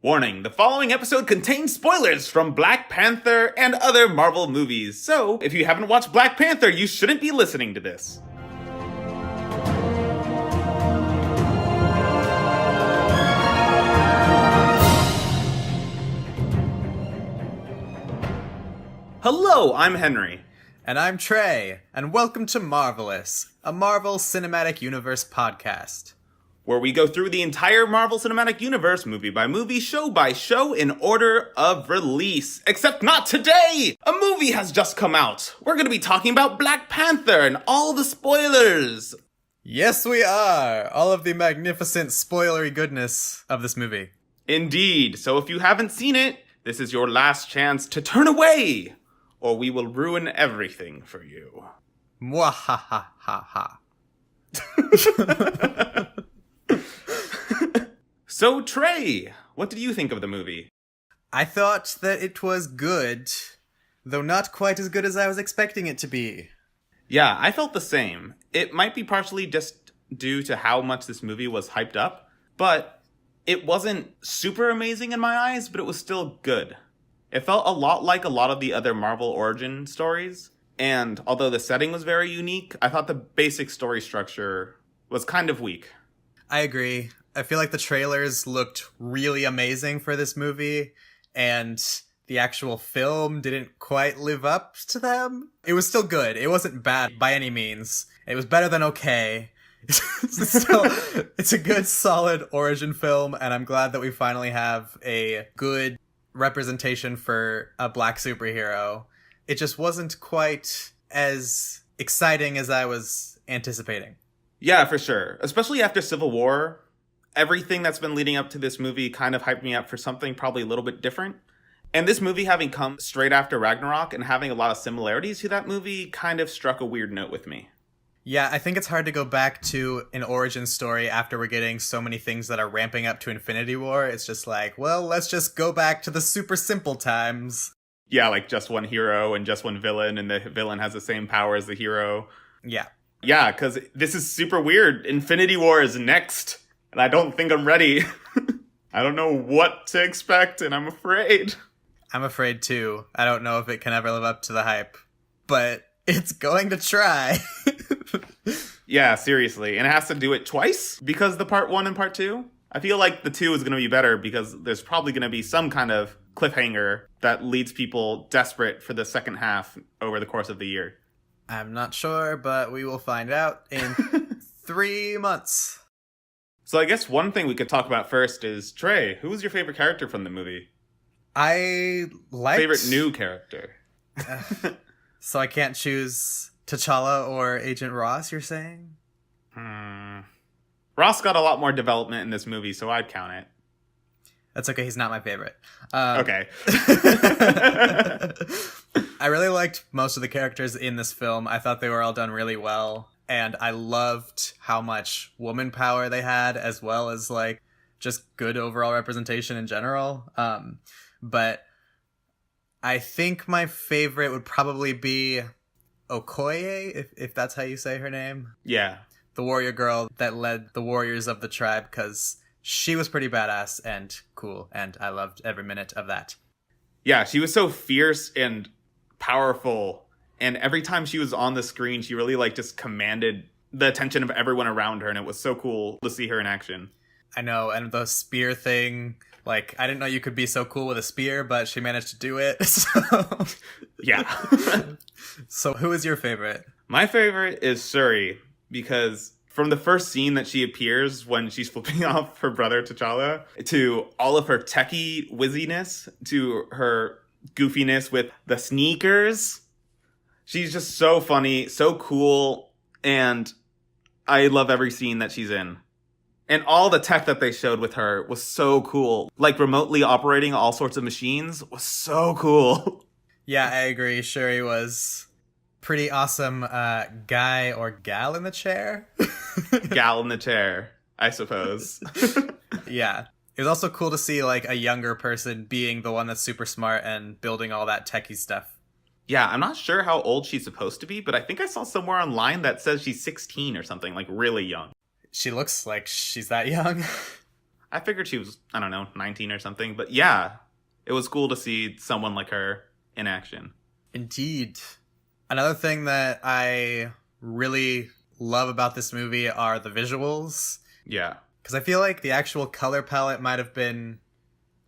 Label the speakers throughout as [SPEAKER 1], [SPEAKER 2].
[SPEAKER 1] Warning, the following episode contains spoilers from Black Panther and other Marvel movies, so if you haven't watched Black Panther, you shouldn't be listening to this. Hello, I'm Henry.
[SPEAKER 2] And I'm Trey, and welcome to Marvelous, a Marvel Cinematic Universe podcast,
[SPEAKER 1] Where we go through the entire Marvel Cinematic Universe, movie by movie, show by show, in order of release. Except not today! A movie has just come out. We're gonna be talking about Black Panther and all the spoilers.
[SPEAKER 2] Yes, we are! All of the magnificent spoilery goodness of this movie.
[SPEAKER 1] Indeed. So if you haven't seen it, this is your last chance to turn away, or we will ruin everything for you.
[SPEAKER 2] Mwahahaha.
[SPEAKER 1] So, Trey, what did you think of the movie?
[SPEAKER 2] I thought that it was good, though not quite as good as I was expecting it to be.
[SPEAKER 1] Yeah, I felt the same. It might be partially just due to how much this movie was hyped up, but it wasn't super amazing in my eyes, but it was still good. It felt a lot like a lot of the other Marvel origin stories, and although the setting was very unique, I thought the basic story structure was kind of weak.
[SPEAKER 2] I agree. I feel like the trailers looked really amazing for this movie, and the actual film didn't quite live up to them. It was still good. It wasn't bad by any means. It was better than okay. It's a good, solid origin film, and I'm glad that we finally have a good representation for a black superhero. It just wasn't quite as exciting as I was anticipating.
[SPEAKER 1] Yeah, for sure. Especially after Civil War, everything that's been leading up to this movie kind of hyped me up for something probably a little bit different. And this movie having come straight after Ragnarok and having a lot of similarities to that movie kind of struck a weird note with me.
[SPEAKER 2] Yeah, I think it's hard to go back to an origin story after we're getting so many things that are ramping up to Infinity War. It's just like, well, let's just go back to the super simple times.
[SPEAKER 1] Yeah, like just one hero and just one villain, and the villain has the same power as the hero.
[SPEAKER 2] Yeah.
[SPEAKER 1] Yeah, because this is super weird. Infinity War is next, and I don't think I'm ready. I don't know what to expect, and I'm afraid.
[SPEAKER 2] I'm afraid too. I don't know if it can ever live up to the hype, but it's going to try.
[SPEAKER 1] Yeah, seriously. And it has to do it twice because the part 1 and part 2. I feel like the 2 is going to be better because there's probably going to be some kind of cliffhanger that leads people desperate for the second half over the course of the year.
[SPEAKER 2] I'm not sure, but we will find out in 3 months.
[SPEAKER 1] So I guess one thing we could talk about first is, Trey, who was your favorite character from the movie?
[SPEAKER 2] I liked...
[SPEAKER 1] Favorite new character?
[SPEAKER 2] So I can't choose TChalla or Agent Ross, you're saying?
[SPEAKER 1] Ross got a lot more development in this movie, so I'd count it.
[SPEAKER 2] That's okay, he's not my favorite.
[SPEAKER 1] Okay.
[SPEAKER 2] I really liked most of the characters in this film. I thought they were all done really well. And I loved how much woman power they had, as well as, like, just good overall representation in general. But I think my favorite would probably be Okoye, if that's how you say her name.
[SPEAKER 1] Yeah.
[SPEAKER 2] The warrior girl that led the warriors of the tribe, because she was pretty badass and cool, and I loved every minute of that.
[SPEAKER 1] Yeah, she was so fierce and powerful, and every time she was on the screen, she really, like, just commanded the attention of everyone around her, and it was so cool to see her in action.
[SPEAKER 2] I know, and the spear thing, like, I didn't know you could be so cool with a spear, but she managed to do it, so...
[SPEAKER 1] Yeah.
[SPEAKER 2] So who is your favorite?
[SPEAKER 1] My favorite is Shuri, because from the first scene that she appears when she's flipping off her brother T'Challa, to all of her techie whizziness, to her goofiness with the sneakers, she's just so funny, so cool, and I love every scene that she's in. And all the tech that they showed with her was so cool. Like, remotely operating all sorts of machines was so cool.
[SPEAKER 2] Yeah, I agree. Shuri was pretty awesome guy or gal in the chair.
[SPEAKER 1] Gal in the chair, I suppose.
[SPEAKER 2] Yeah. It was also cool to see, like, a younger person being the one that's super smart and building all that techie stuff.
[SPEAKER 1] Yeah, I'm not sure how old she's supposed to be, but I think I saw somewhere online that says she's 16 or something, like really young.
[SPEAKER 2] She looks like she's that young.
[SPEAKER 1] I figured she was, I don't know, 19 or something. But yeah, it was cool to see someone like her in action.
[SPEAKER 2] Indeed. Another thing that I really love about this movie are the visuals.
[SPEAKER 1] Yeah.
[SPEAKER 2] Because I feel like the actual color palette might have been,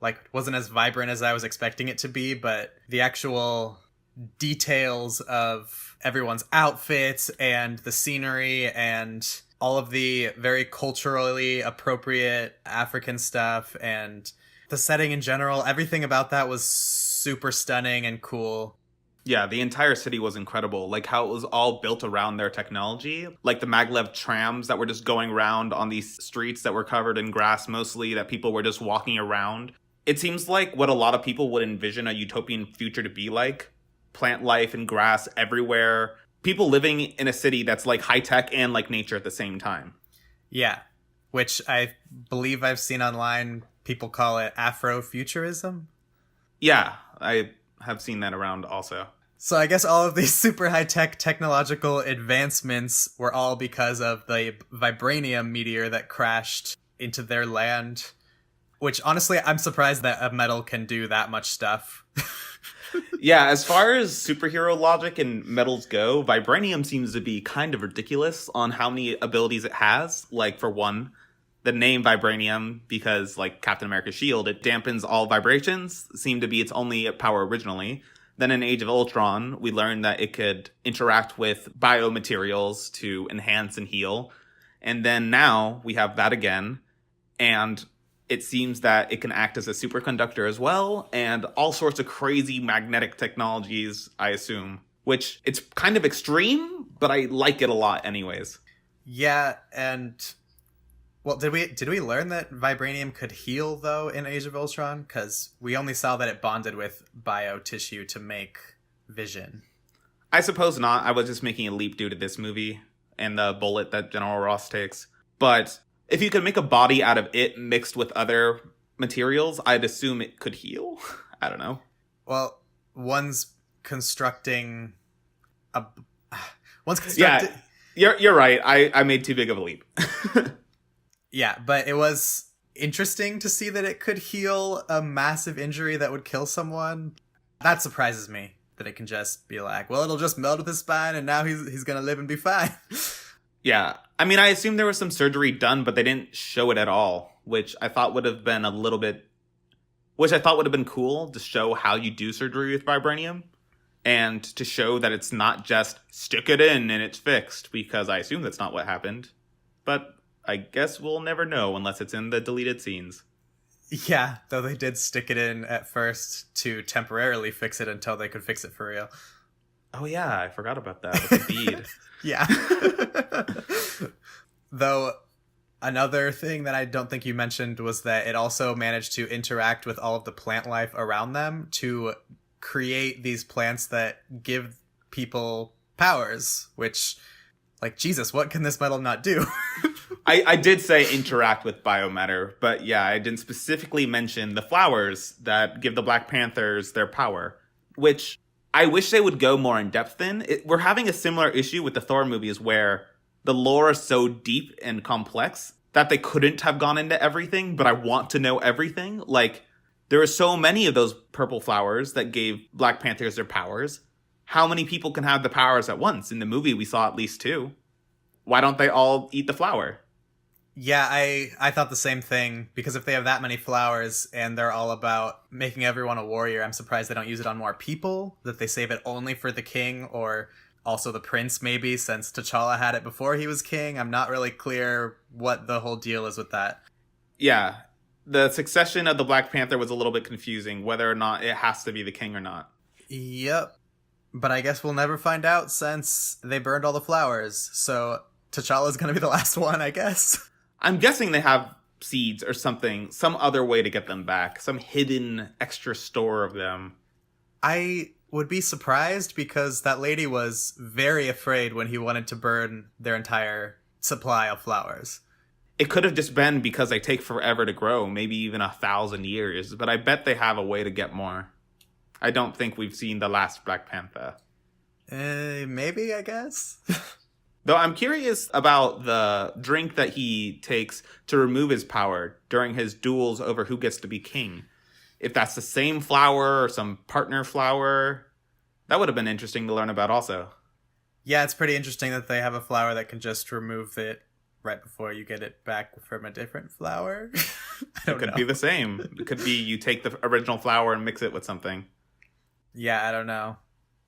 [SPEAKER 2] like, wasn't as vibrant as I was expecting it to be, but the actual details of everyone's outfits and the scenery and all of the very culturally appropriate African stuff and the setting in general, everything about that was super stunning and cool.
[SPEAKER 1] Yeah, the entire city was incredible. Like how it was all built around their technology. Like the maglev trams that were just going around on these streets that were covered in grass mostly, that people were just walking around. It seems like what a lot of people would envision a utopian future to be like. Plant life and grass everywhere. People living in a city that's like high tech and like nature at the same time.
[SPEAKER 2] Yeah, which I believe I've seen online. People call it Afrofuturism.
[SPEAKER 1] Yeah, I have seen that around also.
[SPEAKER 2] So I guess all of these super high-tech technological advancements were all because of the Vibranium meteor that crashed into their land. Which, honestly, I'm surprised that a metal can do that much stuff.
[SPEAKER 1] Yeah, as far as superhero logic and metals go, Vibranium seems to be kind of ridiculous on how many abilities it has. Like, for one, the name Vibranium, because, like Captain America's shield, it dampens all vibrations, seemed to be its only power originally. Then in Age of Ultron, we learned that it could interact with biomaterials to enhance and heal. And then now we have that again. And it seems that it can act as a superconductor as well. And all sorts of crazy magnetic technologies, I assume. Which, it's kind of extreme, but I like it a lot anyways.
[SPEAKER 2] Yeah, and... Well, did we learn that Vibranium could heal, though, in Age of Ultron? Because we only saw that it bonded with bio-tissue to make Vision.
[SPEAKER 1] I suppose not. I was just making a leap due to this movie and the bullet that General Ross takes. But if you could make a body out of it mixed with other materials, I'd assume it could heal. I don't know.
[SPEAKER 2] Well, one's constructing...
[SPEAKER 1] Yeah, you're right. I made too big of a leap.
[SPEAKER 2] Yeah, but it was interesting to see that it could heal a massive injury that would kill someone. That surprises me, that it can just be like, well, it'll just meld with his spine and now he's gonna live and be fine.
[SPEAKER 1] Yeah, I mean, I assume there was some surgery done, but they didn't show it at all, which I thought would have been cool to show how you do surgery with vibranium and to show that it's not just stick it in and it's fixed, because I assume that's not what happened. But I guess we'll never know unless it's in the deleted scenes.
[SPEAKER 2] Yeah, though they did stick it in at first to temporarily fix it until they could fix it for real.
[SPEAKER 1] Oh yeah, I forgot about that with the bead.
[SPEAKER 2] Yeah. Though, another thing that I don't think you mentioned was that it also managed to interact with all of the plant life around them to create these plants that give people powers, which, like, Jesus, what can this metal not do?
[SPEAKER 1] I did say interact with biomatter, but yeah, I didn't specifically mention the flowers that give the Black Panthers their power, which I wish they would go more in depth in. We're having a similar issue with the Thor movies where the lore is so deep and complex that they couldn't have gone into everything, but I want to know everything. Like, there are so many of those purple flowers that gave Black Panthers their powers. How many people can have the powers at once? In the movie, we saw at least 2. Why don't they all eat the flower?
[SPEAKER 2] Yeah, I thought the same thing, because if they have that many flowers and they're all about making everyone a warrior, I'm surprised they don't use it on more people, that they save it only for the king or also the prince maybe, since T'Challa had it before he was king. I'm not really clear what the whole deal is with that.
[SPEAKER 1] Yeah, the succession of the Black Panther was a little bit confusing, whether or not it has to be the king or not.
[SPEAKER 2] Yep. But I guess we'll never find out since they burned all the flowers, so T'Challa's gonna be the last one, I guess.
[SPEAKER 1] I'm guessing they have seeds or something, some other way to get them back, some hidden extra store of them.
[SPEAKER 2] I would be surprised, because that lady was very afraid when he wanted to burn their entire supply of flowers.
[SPEAKER 1] It could have just been because they take forever to grow, maybe even 1,000 years, but I bet they have a way to get more. I don't think we've seen the last Black Panther.
[SPEAKER 2] Maybe, I guess.
[SPEAKER 1] Though I'm curious about the drink that he takes to remove his power during his duels over who gets to be king. If that's the same flower or some partner flower, that would have been interesting to learn about also.
[SPEAKER 2] Yeah, it's pretty interesting that they have a flower that can just remove it right before you get it back from a different flower.
[SPEAKER 1] It could be the same. It could be you take the original flower and mix it with something.
[SPEAKER 2] Yeah, I don't know.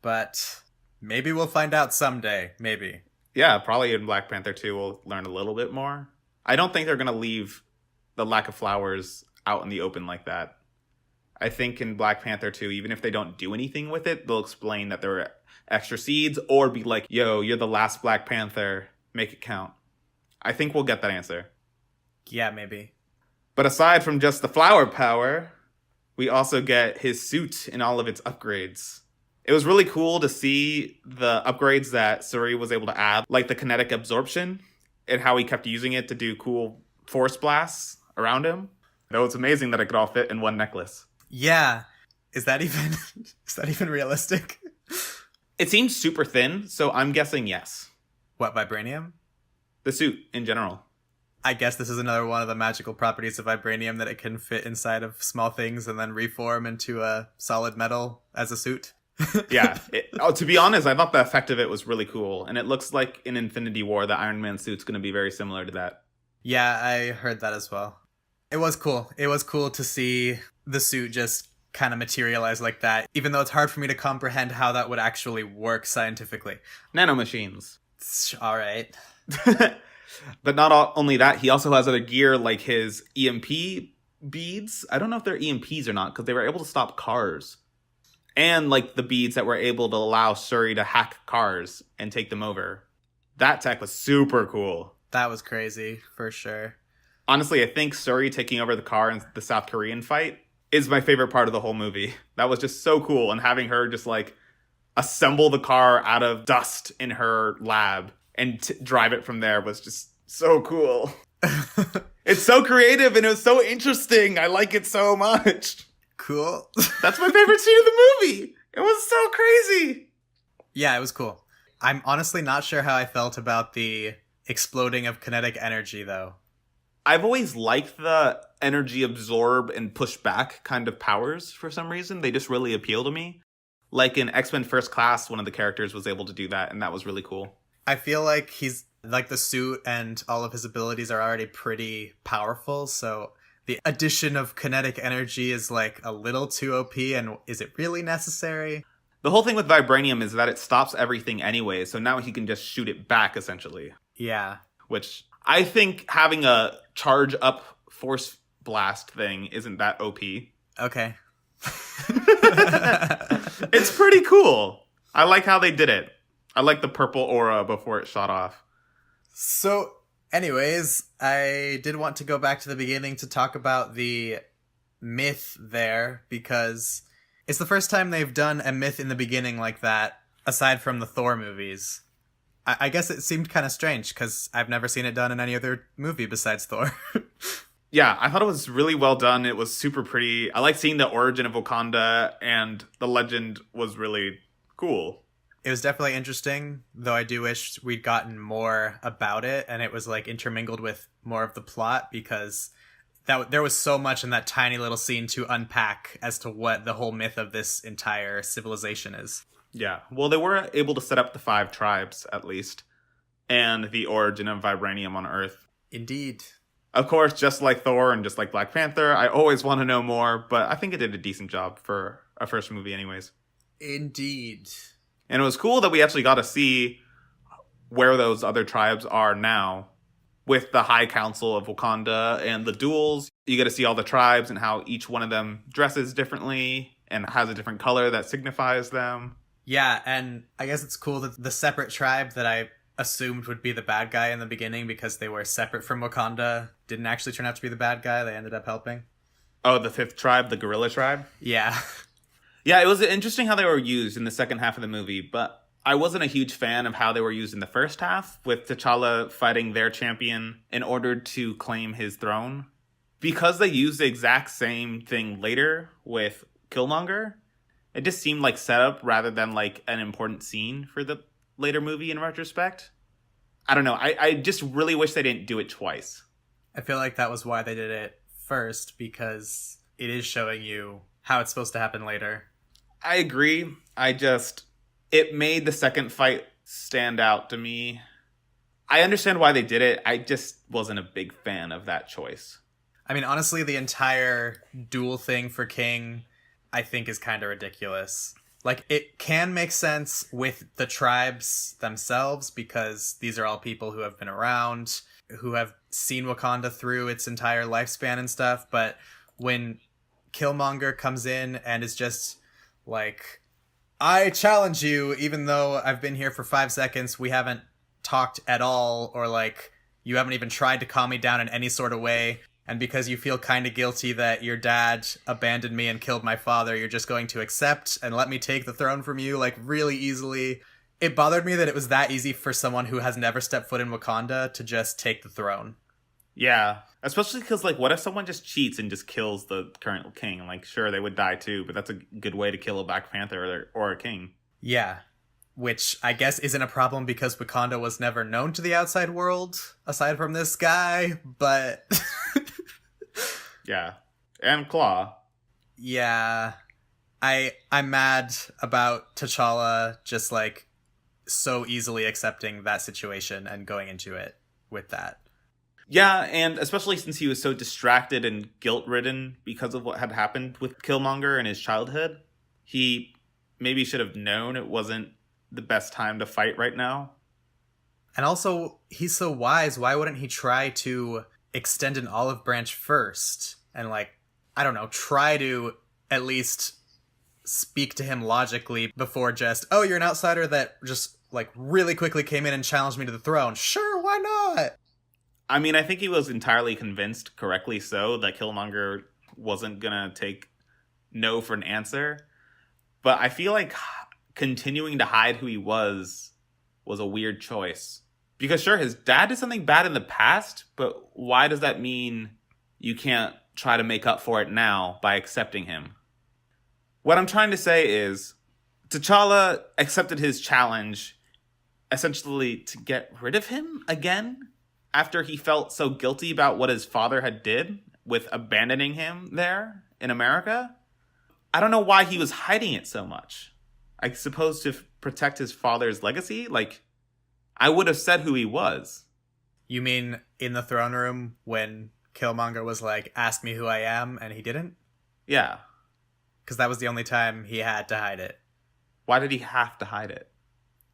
[SPEAKER 2] But maybe we'll find out someday. Maybe.
[SPEAKER 1] Yeah, probably in Black Panther 2 we'll learn a little bit more. I don't think they're going to leave the lack of flowers out in the open like that. I think in Black Panther 2, even if they don't do anything with it, they'll explain that there are extra seeds or be like, yo, you're the last Black Panther. Make it count. I think we'll get that answer.
[SPEAKER 2] Yeah, maybe.
[SPEAKER 1] But aside from just the flower power, we also get his suit and all of its upgrades. It was really cool to see the upgrades that Suri was able to add, like the kinetic absorption and how he kept using it to do cool force blasts around him. It was amazing that it could all fit in one necklace.
[SPEAKER 2] Yeah. Is that even realistic?
[SPEAKER 1] It seems super thin, so I'm guessing yes.
[SPEAKER 2] What, vibranium?
[SPEAKER 1] The suit in general.
[SPEAKER 2] I guess this is another one of the magical properties of vibranium, that it can fit inside of small things and then reform into a solid metal as a suit.
[SPEAKER 1] Yeah. To be honest, I thought the effect of it was really cool. And it looks like in Infinity War, the Iron Man suit's going to be very similar to that.
[SPEAKER 2] Yeah, I heard that as well. It was cool. It was cool to see the suit just kind of materialize like that, even though it's hard for me to comprehend how that would actually work scientifically.
[SPEAKER 1] Nanomachines.
[SPEAKER 2] All right.
[SPEAKER 1] But not only that, he also has other gear like his EMP beads. I don't know if they're EMPs or not, because they were able to stop cars. And like the beads that were able to allow Suri to hack cars and take them over. That tech was super cool.
[SPEAKER 2] That was crazy, for sure.
[SPEAKER 1] Honestly, I think Suri taking over the car in the South Korean fight is my favorite part of the whole movie. That was just so cool. And having her just like assemble the car out of dust in her lab and drive it from there was just so cool. It's so creative and it was so interesting. I like it so much.
[SPEAKER 2] Cool.
[SPEAKER 1] That's my favorite scene of the movie. It was so crazy.
[SPEAKER 2] Yeah, it was cool. I'm honestly not sure how I felt about the exploding of kinetic energy, though.
[SPEAKER 1] I've always liked the energy absorb and push back kind of powers for some reason. They just really appeal to me. Like in X-Men First Class, one of the characters was able to do that, and that was really cool.
[SPEAKER 2] I feel like he's like the suit and all of his abilities are already pretty powerful, so the addition of kinetic energy is like a little too OP, and is it really necessary?
[SPEAKER 1] The whole thing with Vibranium is that it stops everything anyway, so now he can just shoot it back, essentially.
[SPEAKER 2] Yeah.
[SPEAKER 1] Which I think having a charge up force blast thing isn't that OP.
[SPEAKER 2] Okay.
[SPEAKER 1] It's pretty cool. I like how they did it. I like the purple aura before it shot off.
[SPEAKER 2] So, anyways, I did want to go back to the beginning to talk about the myth there, because it's the first time they've done a myth in the beginning like that, aside from the Thor movies. I guess it seemed kind of strange, because I've never seen it done in any other movie besides Thor.
[SPEAKER 1] Yeah, I thought it was really well done. It was super pretty. I like seeing the origin of Wakanda, and the legend was really cool.
[SPEAKER 2] It was definitely interesting, though I do wish we'd gotten more about it, and it was like intermingled with more of the plot, because there was so much in that tiny little scene to unpack as to what the whole myth of this entire civilization is.
[SPEAKER 1] Yeah, well, they were able to set up the 5 tribes, at least, and the origin of Vibranium on Earth.
[SPEAKER 2] Indeed.
[SPEAKER 1] Of course, just like Thor and just like Black Panther, I always want to know more, but I think it did a decent job for a first movie anyways.
[SPEAKER 2] Indeed.
[SPEAKER 1] And it was cool that we actually got to see where those other tribes are now with the High Council of Wakanda and the duels. You get to see all the tribes and how each one of them dresses differently and has a different color that signifies them.
[SPEAKER 2] Yeah, and I guess it's cool that the separate tribe that I assumed would be the bad guy in the beginning because they were separate from Wakanda didn't actually turn out to be the bad guy. They ended up helping.
[SPEAKER 1] Oh, the 5th tribe, the gorilla tribe?
[SPEAKER 2] Yeah.
[SPEAKER 1] Yeah, it was interesting how they were used in the second half of the movie, but I wasn't a huge fan of how they were used in the first half, with T'Challa fighting their champion in order to claim his throne. Because they used the exact same thing later with Killmonger, it just seemed like setup rather than like an important scene for the later movie in retrospect. I don't know. I just really wish they didn't do it twice.
[SPEAKER 2] I feel like that was why they did it first, because it is showing you how it's supposed to happen later.
[SPEAKER 1] I agree. It made the second fight stand out to me. I understand why they did it. I just wasn't a big fan of that choice.
[SPEAKER 2] I mean, honestly, the entire duel thing for King, I think, is kind of ridiculous. Like, it can make sense with the tribes themselves, because these are all people who have been around, who have seen Wakanda through its entire lifespan and stuff. But when Killmonger comes in and is just like, I challenge you, even though I've been here for 5 seconds, we haven't talked at all, or like, you haven't even tried to calm me down in any sort of way. And because you feel kind of guilty that your dad abandoned me and killed my father, you're just going to accept and let me take the throne from you, like, really easily. It bothered me that it was that easy for someone who has never stepped foot in Wakanda to just take the throne.
[SPEAKER 1] Yeah, especially because, like, what if someone just cheats and just kills the current king? Like, sure, they would die too, but that's a good way to kill a Black Panther or a king.
[SPEAKER 2] Yeah, which I guess isn't a problem because Wakanda was never known to the outside world, aside from this guy, but...
[SPEAKER 1] Yeah, and Claw.
[SPEAKER 2] Yeah, I'm mad about T'Challa just, like, so easily accepting that situation and going into it with that.
[SPEAKER 1] Yeah, and especially since he was so distracted and guilt-ridden because of what had happened with Killmonger in his childhood, he maybe should have known it wasn't the best time to fight right now.
[SPEAKER 2] And also, he's so wise, why wouldn't he try to extend an olive branch first? And, like, I don't know, try to at least speak to him logically before just, oh, you're an outsider that just, like, really quickly came in and challenged me to the throne. Sure, why not?
[SPEAKER 1] I mean, I think he was entirely convinced, correctly so, that Killmonger wasn't gonna take no for an answer. But I feel like continuing to hide who he was a weird choice. Because sure, his dad did something bad in the past, but why does that mean you can't try to make up for it now by accepting him? What I'm trying to say is, T'Challa accepted his challenge essentially to get rid of him again after he felt so guilty about what his father had did with abandoning him there in America. I don't know why he was hiding it so much. I suppose to protect his father's legacy? Like, I would have said who he was.
[SPEAKER 2] You mean in the throne room when Killmonger was like, ask me who I am, and he didn't?
[SPEAKER 1] Yeah.
[SPEAKER 2] Because that was the only time he had to hide it.
[SPEAKER 1] Why did he have to hide it?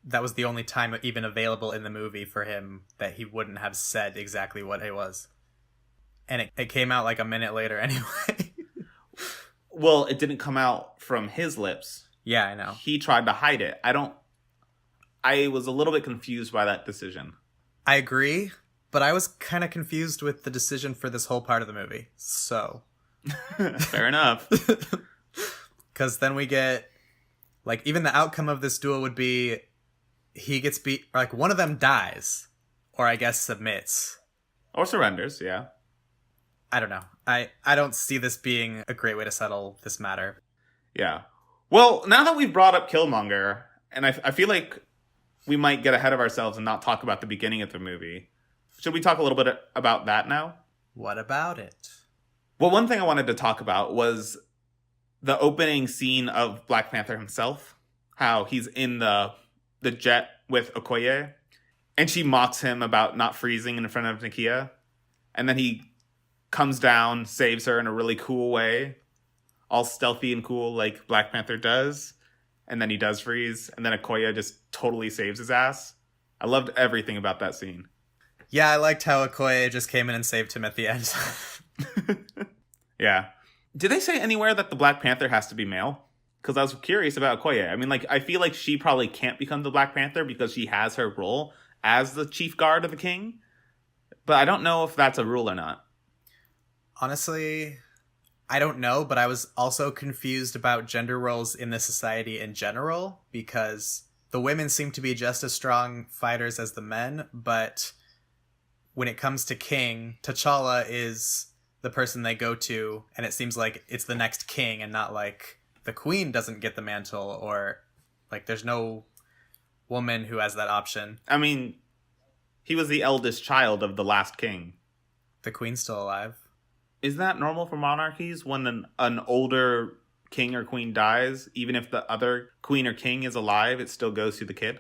[SPEAKER 2] That was the only time even available in the movie for him that he wouldn't have said exactly what it was. And it came out like a minute later anyway.
[SPEAKER 1] Well, it didn't come out from his lips.
[SPEAKER 2] Yeah, I know.
[SPEAKER 1] He tried to hide it. I was a little bit confused by that decision.
[SPEAKER 2] I agree, but I was kind of confused with the decision for this whole part of the movie. So.
[SPEAKER 1] Fair enough.
[SPEAKER 2] Because then we get, like, even the outcome of this duel would be he gets beat, or like one of them dies, or I guess submits.
[SPEAKER 1] Or surrenders, yeah.
[SPEAKER 2] I don't know. I don't see this being a great way to settle this matter.
[SPEAKER 1] Yeah. Well, now that we've brought up Killmonger, and I feel like we might get ahead of ourselves and not talk about the beginning of the movie. Should we talk a little bit about that now?
[SPEAKER 2] What about it?
[SPEAKER 1] Well, one thing I wanted to talk about was the opening scene of Black Panther himself. How he's in the jet with Okoye, and she mocks him about not freezing in front of Nakia. And then he comes down, saves her in a really cool way. All stealthy and cool like Black Panther does. And then he does freeze. And then Okoye just totally saves his ass. I loved everything about that scene.
[SPEAKER 2] Yeah, I liked how Okoye just came in and saved him at the end.
[SPEAKER 1] Yeah. Did they say anywhere that the Black Panther has to be male? Because I was curious about Okoye. I mean, like, I feel like she probably can't become the Black Panther because she has her role as the chief guard of the king. But I don't know if that's a rule or not.
[SPEAKER 2] Honestly, I don't know, but I was also confused about gender roles in this society in general, because the women seem to be just as strong fighters as the men, but when it comes to king, T'Challa is the person they go to, and it seems like it's the next king and not like the queen doesn't get the mantle, or like there's no woman who has that option.
[SPEAKER 1] I mean, He was the eldest child of the last king.
[SPEAKER 2] The queen's still alive.
[SPEAKER 1] Is that normal for monarchies when an older king or queen dies? Even if the other queen or king is alive, it still goes to the kid?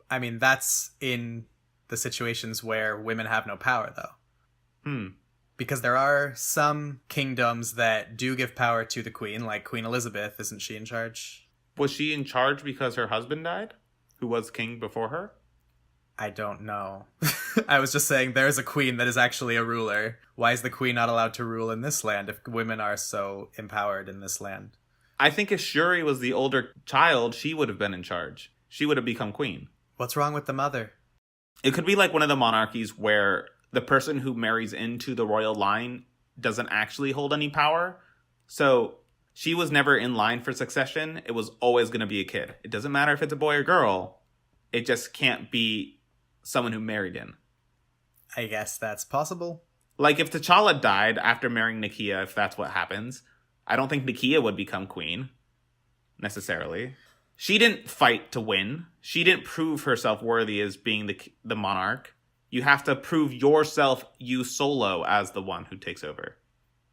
[SPEAKER 2] I mean, that's in the situations where women have no power, though. Because there are some kingdoms that do give power to the queen, like Queen Elizabeth. Isn't she in charge?
[SPEAKER 1] Was she in charge because her husband died? Who was king before her?
[SPEAKER 2] I don't know. I was just saying there's a queen that is actually a ruler. Why is the queen not allowed to rule in this land if women are so empowered in this land?
[SPEAKER 1] I think if Shuri was the older child, she would have been in charge. She would have become queen.
[SPEAKER 2] What's wrong with the mother?
[SPEAKER 1] It could be like one of the monarchies where the person who marries into the royal line doesn't actually hold any power. So she was never in line for succession. It was always going to be a kid. It doesn't matter if it's a boy or girl. It just can't be someone who married in.
[SPEAKER 2] I guess that's possible.
[SPEAKER 1] Like if T'Challa died after marrying Nakia, if that's what happens, I don't think Nakia would become queen, necessarily. She didn't fight to win. She didn't prove herself worthy as being the monarch. You have to prove yourself, you solo, as the one who takes over.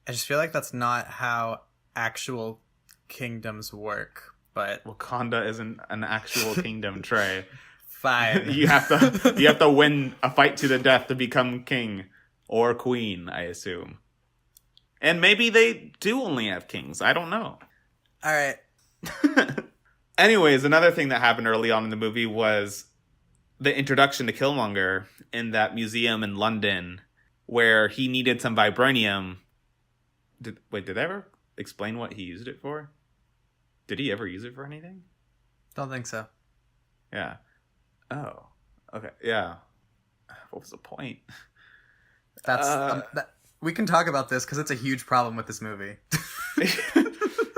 [SPEAKER 2] I just feel like that's not how actual kingdoms work, but...
[SPEAKER 1] Wakanda isn't an actual kingdom, Trey.
[SPEAKER 2] Fine.
[SPEAKER 1] You have to win a fight to the death to become king or queen, I assume. And maybe they do only have kings. I don't know.
[SPEAKER 2] All right.
[SPEAKER 1] Anyways, another thing that happened early on in the movie was the introduction to Killmonger in that museum in London where he needed some vibranium. Did I ever explain what he used it for? Did he ever use it for anything?
[SPEAKER 2] Don't think so.
[SPEAKER 1] Yeah. Oh. Okay. Yeah. What was the point?
[SPEAKER 2] We can talk about this because it's a huge problem with this movie.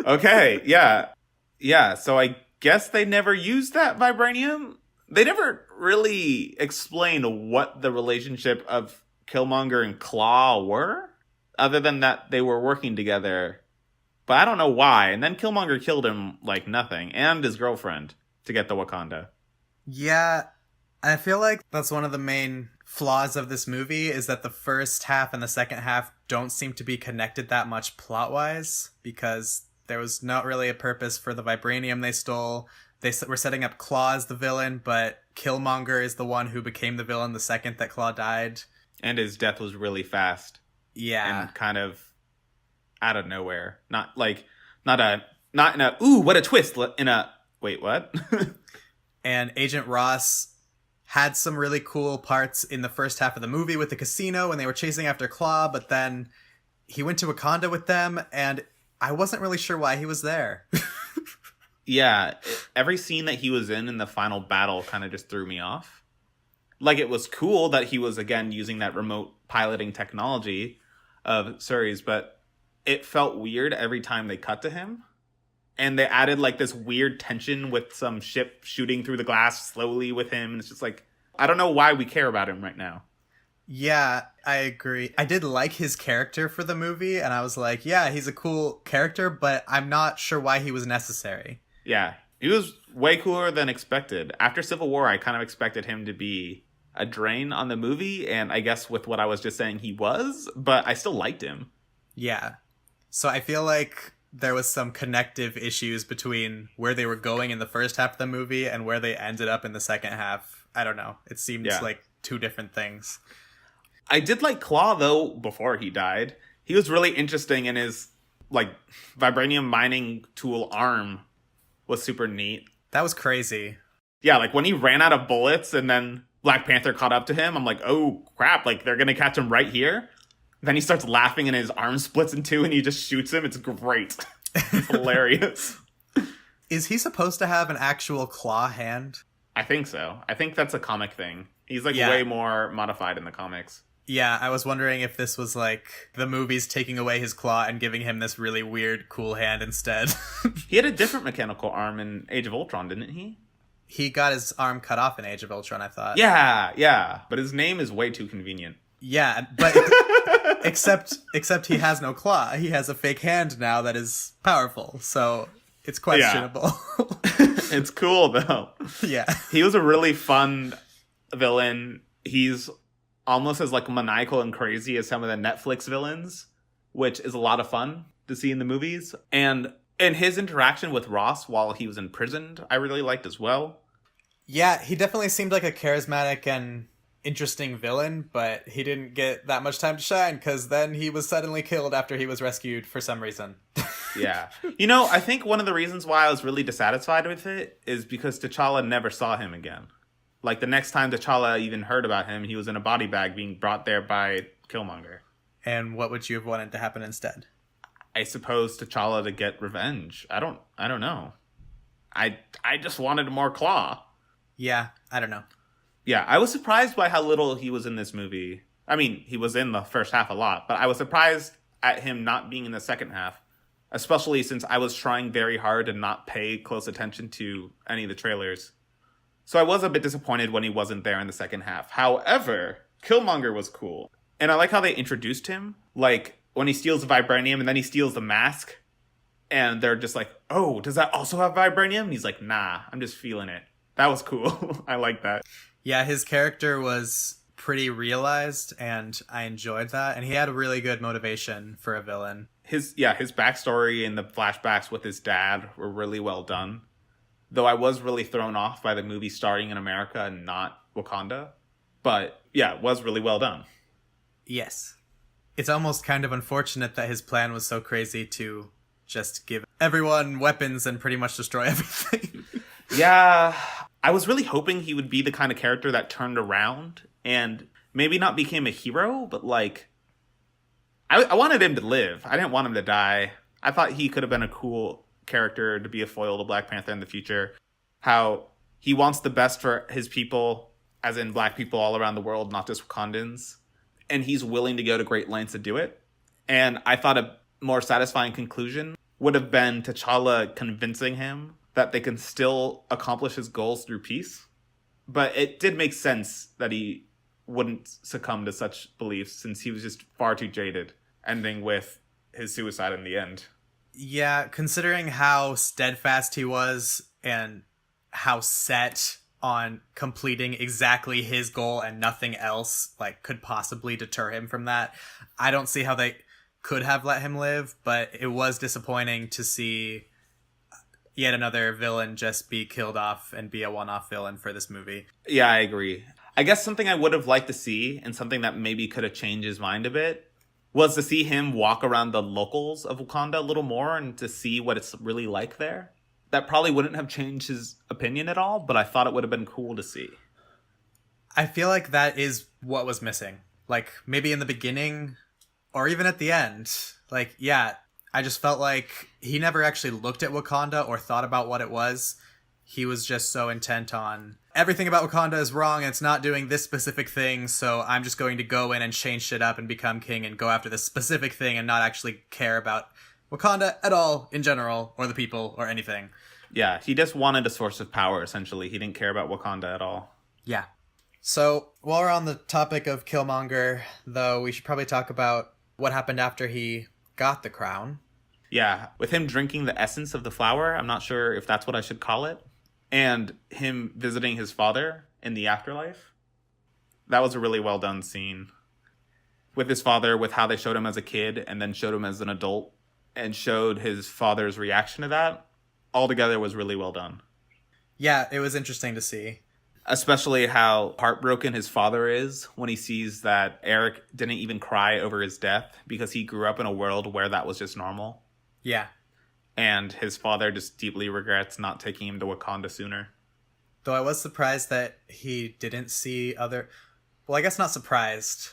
[SPEAKER 1] Okay. Yeah. Yeah. So I guess they never used that vibranium. They never really explained what the relationship of Killmonger and Claw were, other than that they were working together. But I don't know why. And then Killmonger killed him like nothing, and his girlfriend, to get the Wakanda.
[SPEAKER 2] Yeah, I feel like that's one of the main flaws of this movie, is that the first half and the second half don't seem to be connected that much plot-wise, because there was not really a purpose for the vibranium they stole. They were setting up Claw as the villain, but Killmonger is the one who became the villain the second that Claw died.
[SPEAKER 1] And his death was really fast.
[SPEAKER 2] Yeah.
[SPEAKER 1] And kind of out of nowhere. Not in a, ooh, what a twist, in a, wait, what?
[SPEAKER 2] And Agent Ross had some really cool parts in the first half of the movie with the casino when they were chasing after Claw, but then he went to Wakanda with them, and I wasn't really sure why he was there.
[SPEAKER 1] Yeah, every scene that he was in the final battle kind of just threw me off. Like, it was cool that he was, again, using that remote piloting technology of Suri's, but it felt weird every time they cut to him. And they added, like, this weird tension with some ship shooting through the glass slowly with him. And it's just like, I don't know why we care about him right now.
[SPEAKER 2] Yeah, I agree. I did like his character for the movie, and I was like, yeah, he's a cool character, but I'm not sure why he was necessary.
[SPEAKER 1] Yeah, he was way cooler than expected. After Civil War, I kind of expected him to be a drain on the movie, and I guess with what I was just saying, he was, but I still liked him.
[SPEAKER 2] Yeah. So I feel like there was some connective issues between where they were going in the first half of the movie and where they ended up in the second half. I don't know. It seemed like two different things.
[SPEAKER 1] I did like Claw, though, before he died. He was really interesting, in his, like, vibranium mining tool arm was super neat.
[SPEAKER 2] That was crazy.
[SPEAKER 1] Yeah, like, when he ran out of bullets and then Black Panther caught up to him, I'm like, oh, crap, like, they're gonna catch him right here? Then he starts laughing and his arm splits in two and he just shoots him. It's great. It's hilarious.
[SPEAKER 2] Is he supposed to have an actual claw hand?
[SPEAKER 1] I think so. I think that's a comic thing. He's, like, way more modified in the comics.
[SPEAKER 2] Yeah, I was wondering if this was, like, the movies taking away his claw and giving him this really weird, cool hand instead.
[SPEAKER 1] He had a different mechanical arm in Age of Ultron, didn't he?
[SPEAKER 2] He got his arm cut off in Age of Ultron, I thought.
[SPEAKER 1] Yeah. But his name is way too convenient.
[SPEAKER 2] Yeah, but except he has no claw. He has a fake hand now that is powerful, so it's questionable.
[SPEAKER 1] Yeah. It's cool, though.
[SPEAKER 2] Yeah.
[SPEAKER 1] He was a really fun villain. He's almost as like maniacal and crazy as some of the Netflix villains, which is a lot of fun to see in the movies. And his interaction with Ross while he was imprisoned, I really liked as well.
[SPEAKER 2] Yeah, he definitely seemed like a charismatic and interesting villain, but he didn't get that much time to shine because then he was suddenly killed after he was rescued for some reason.
[SPEAKER 1] Yeah. You know, I think one of the reasons why I was really dissatisfied with it is because T'Challa never saw him again. Like, the next time T'Challa even heard about him, he was in a body bag being brought there by Killmonger.
[SPEAKER 2] And what would you have wanted to happen instead?
[SPEAKER 1] I suppose T'Challa to get revenge. I don't know. I just wanted more Claw.
[SPEAKER 2] Yeah, I don't know.
[SPEAKER 1] Yeah, I was surprised by how little he was in this movie. I mean, he was in the first half a lot, but I was surprised at him not being in the second half, especially since I was trying very hard to not pay close attention to any of the trailers. So I was a bit disappointed when he wasn't there in the second half. However, Killmonger was cool. And I like how they introduced him. Like, when he steals the Vibranium and then he steals the mask. And they're just like, oh, does that also have Vibranium? And he's like, nah, I'm just feeling it. That was cool. I like that.
[SPEAKER 2] Yeah, his character was pretty realized, and I enjoyed that. And he had a really good motivation for a villain.
[SPEAKER 1] His backstory and the flashbacks with his dad were really well done. Though I was really thrown off by the movie starting in America and not Wakanda. But yeah, it was really well done.
[SPEAKER 2] Yes. It's almost kind of unfortunate that his plan was so crazy to just give everyone weapons and pretty much destroy everything.
[SPEAKER 1] Yeah, I was really hoping he would be the kind of character that turned around and maybe not became a hero, but like, I wanted him to live. I didn't want him to die. I thought he could have been a cool character to be a foil to Black Panther in the future. How he wants the best for his people, as in black people all around the world, not just Wakandans. And he's willing to go to great lengths to do it. And I thought a more satisfying conclusion would have been T'Challa convincing him that they can still accomplish his goals through peace. But it did make sense that he wouldn't succumb to such beliefs since he was just far too jaded, ending with his suicide in the end.
[SPEAKER 2] Yeah, considering how steadfast he was and how set on completing exactly his goal and nothing else like could possibly deter him from that, I don't see how they could have let him live, but it was disappointing to see yet another villain just be killed off and be a one-off villain for this movie.
[SPEAKER 1] Yeah, I agree. I guess something I would have liked to see, and something that maybe could have changed his mind a bit, was to see him walk around the locals of Wakanda a little more and to see what it's really like there. That probably wouldn't have changed his opinion at all, but I thought it would have been cool to see.
[SPEAKER 2] I feel like that is what was missing. Like, maybe in the beginning, or even at the end. Like, yeah, I just felt like he never actually looked at Wakanda or thought about what it was. He was just so intent on, everything about Wakanda is wrong and it's not doing this specific thing, so I'm just going to go in and change shit up and become king and go after this specific thing and not actually care about Wakanda at all in general, or the people, or anything.
[SPEAKER 1] Yeah, he just wanted a source of power, essentially. He didn't care about Wakanda at all.
[SPEAKER 2] Yeah. So, while we're on the topic of Killmonger, though, we should probably talk about what happened after he got the crown.
[SPEAKER 1] Yeah, with him drinking the essence of the flower, I'm not sure if that's what I should call it, and him visiting his father in the afterlife. That was a really well done scene. With his father, with how they showed him as a kid, and then showed him as an adult, and showed his father's reaction to that, altogether was really well done.
[SPEAKER 2] Yeah, it was interesting to see.
[SPEAKER 1] Especially how heartbroken his father is when he sees that Eric didn't even cry over his death because he grew up in a world where that was just normal.
[SPEAKER 2] Yeah.
[SPEAKER 1] And his father just deeply regrets not taking him to Wakanda sooner.
[SPEAKER 2] Though I was surprised that he didn't see other... Well, I guess not surprised,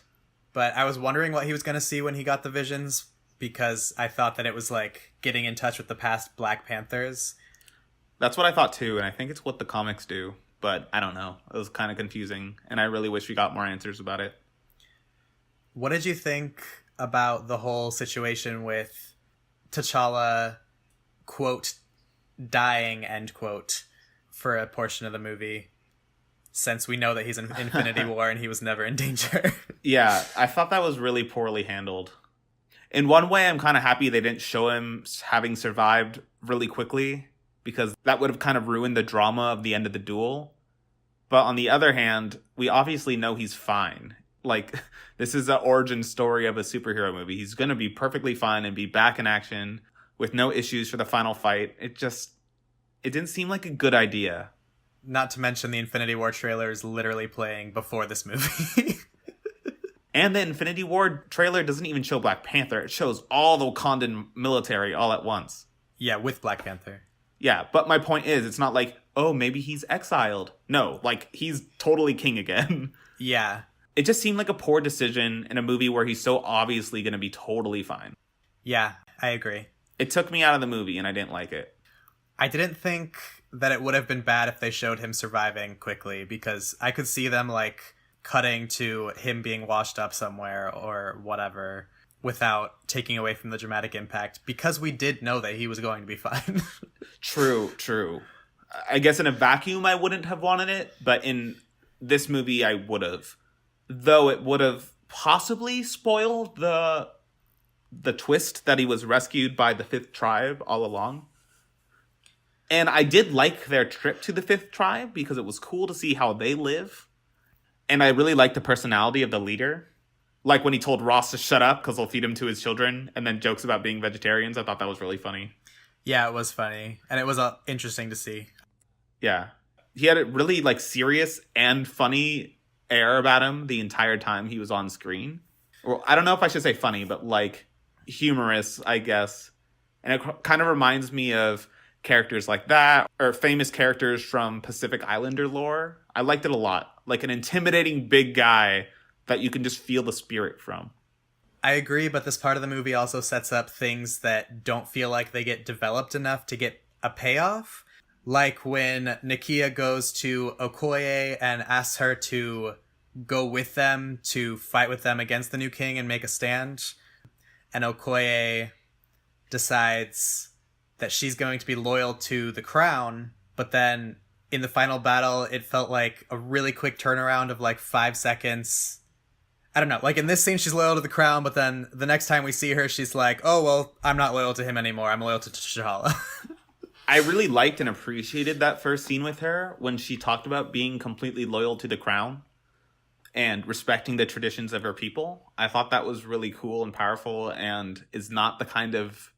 [SPEAKER 2] but I was wondering what he was going to see when he got the visions, because I thought that it was like getting in touch with the past Black Panthers.
[SPEAKER 1] That's what I thought too, and I think it's what the comics do, but I don't know. It was kind of confusing, and I really wish we got more answers about it.
[SPEAKER 2] What did you think about the whole situation with T'Challa, quote, dying, end quote, for a portion of the movie, since we know that he's in Infinity War and he was never in danger?
[SPEAKER 1] Yeah, I thought that was really poorly handled. In one way, I'm kind of happy they didn't show him having survived really quickly, because that would have kind of ruined the drama of the end of the duel. But on the other hand, we obviously know he's fine. Like, this is the origin story of a superhero movie. He's going to be perfectly fine and be back in action with no issues for the final fight. It didn't seem like a good idea.
[SPEAKER 2] Not to mention the Infinity War trailer is literally playing before this movie.
[SPEAKER 1] And the Infinity War trailer doesn't even show Black Panther. It shows all the Wakandan military all at once.
[SPEAKER 2] Yeah, with Black Panther.
[SPEAKER 1] Yeah, but my point is, it's not like, oh, maybe he's exiled. No, like, he's totally king again.
[SPEAKER 2] Yeah.
[SPEAKER 1] It just seemed like a poor decision in a movie where he's so obviously going to be totally fine.
[SPEAKER 2] Yeah, I agree.
[SPEAKER 1] It took me out of the movie, and I didn't like it.
[SPEAKER 2] I didn't think that it would have been bad if they showed him surviving quickly, because I could see them, like, cutting to him being washed up somewhere or whatever without taking away from the dramatic impact, because we did know that he was going to be fine.
[SPEAKER 1] True. I guess in a vacuum I wouldn't have wanted it, but in this movie I would have. Though it would have possibly spoiled the twist that he was rescued by the Fifth Tribe all along. And I did like their trip to the Fifth Tribe because it was cool to see how they live. And I really liked the personality of the leader. Like when he told Ross to shut up because they'll feed him to his children, and then jokes about being vegetarians. I thought that was really funny.
[SPEAKER 2] Yeah, it was funny. And it was interesting to see.
[SPEAKER 1] Yeah. He had a really like serious and funny air about him the entire time he was on screen. Well, I don't know if I should say funny, but like humorous, I guess. And it kind of reminds me of characters like that or famous characters from Pacific Islander lore. I liked it a lot. Like an intimidating big guy that you can just feel the spirit from.
[SPEAKER 2] I agree, but this part of the movie also sets up things that don't feel like they get developed enough to get a payoff. Like when Nakia goes to Okoye and asks her to go with them to fight with them against the new king and make a stand. And Okoye decides that she's going to be loyal to the crown, but then in the final battle, it felt like a really quick turnaround of like 5 seconds. I don't know. Like in this scene, she's loyal to the crown, but then the next time we see her, she's like, oh, well, I'm not loyal to him anymore. I'm loyal to TChalla.
[SPEAKER 1] I really liked and appreciated that first scene with her when she talked about being completely loyal to the crown and respecting the traditions of her people. I thought that was really cool and powerful and is not the kind of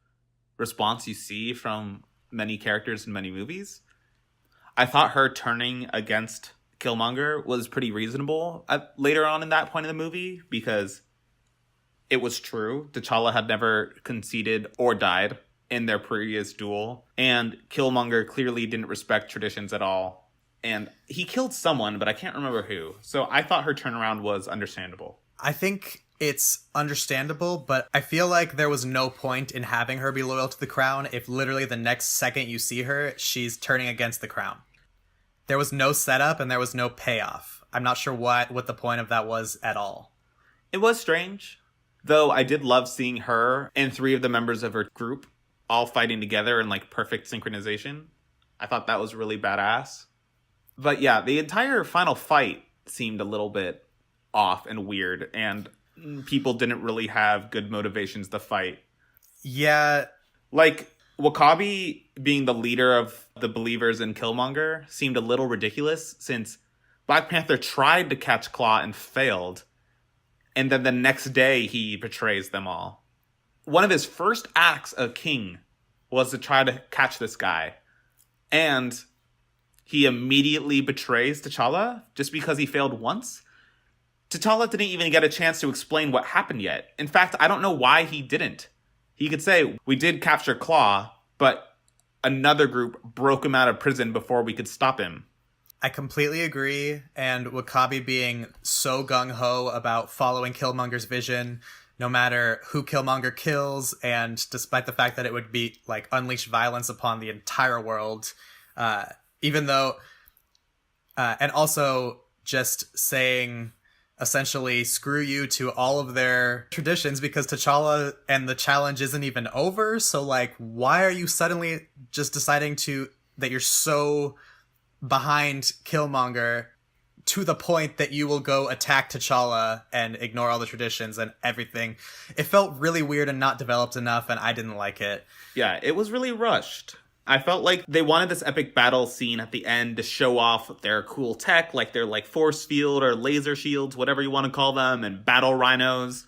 [SPEAKER 1] response you see from many characters in many movies. I thought her turning against Killmonger was pretty reasonable later on in that point of the movie because it was true. T'Challa had never conceded or died in their previous duel, and Killmonger clearly didn't respect traditions at all. And he killed someone, but I can't remember who. So I thought her turnaround was understandable.
[SPEAKER 2] I think it's understandable, but I feel like there was no point in having her be loyal to the crown if literally the next second you see her, she's turning against the crown. There was no setup and there was no payoff. I'm not sure what the point of that was at all.
[SPEAKER 1] It was strange. Though I did love seeing her and 3 of the members of her group all fighting together in like perfect synchronization. I thought that was really badass. But yeah, the entire final fight seemed a little bit off and weird, and people didn't really have good motivations to fight.
[SPEAKER 2] Yeah.
[SPEAKER 1] Like, Wakabi being the leader of the believers in Killmonger seemed a little ridiculous since Black Panther tried to catch Claw and failed, and then the next day he betrays them all. One of his first acts of King was to try to catch this guy, and he immediately betrays T'Challa just because he failed once. T'Challa didn't even get a chance to explain what happened yet. In fact, I don't know why he didn't. He could say, we did capture Claw, but another group broke him out of prison before we could stop him.
[SPEAKER 2] I completely agree, and Wakabi being so gung-ho about following Killmonger's vision, no matter who Killmonger kills, and despite the fact that it would be, like, unleash violence upon the entire world, even though... and also just saying... essentially screw you to all of their traditions because T'Challa and the challenge isn't even over. So like, why are you suddenly just deciding that you're so behind Killmonger to the point that you will go attack T'Challa and ignore all the traditions and everything? It felt really weird and not developed enough, and I didn't like it.
[SPEAKER 1] Yeah, it was really rushed. I felt like they wanted this epic battle scene at the end to show off their cool tech, like their like force field or laser shields, whatever you want to call them, and battle rhinos,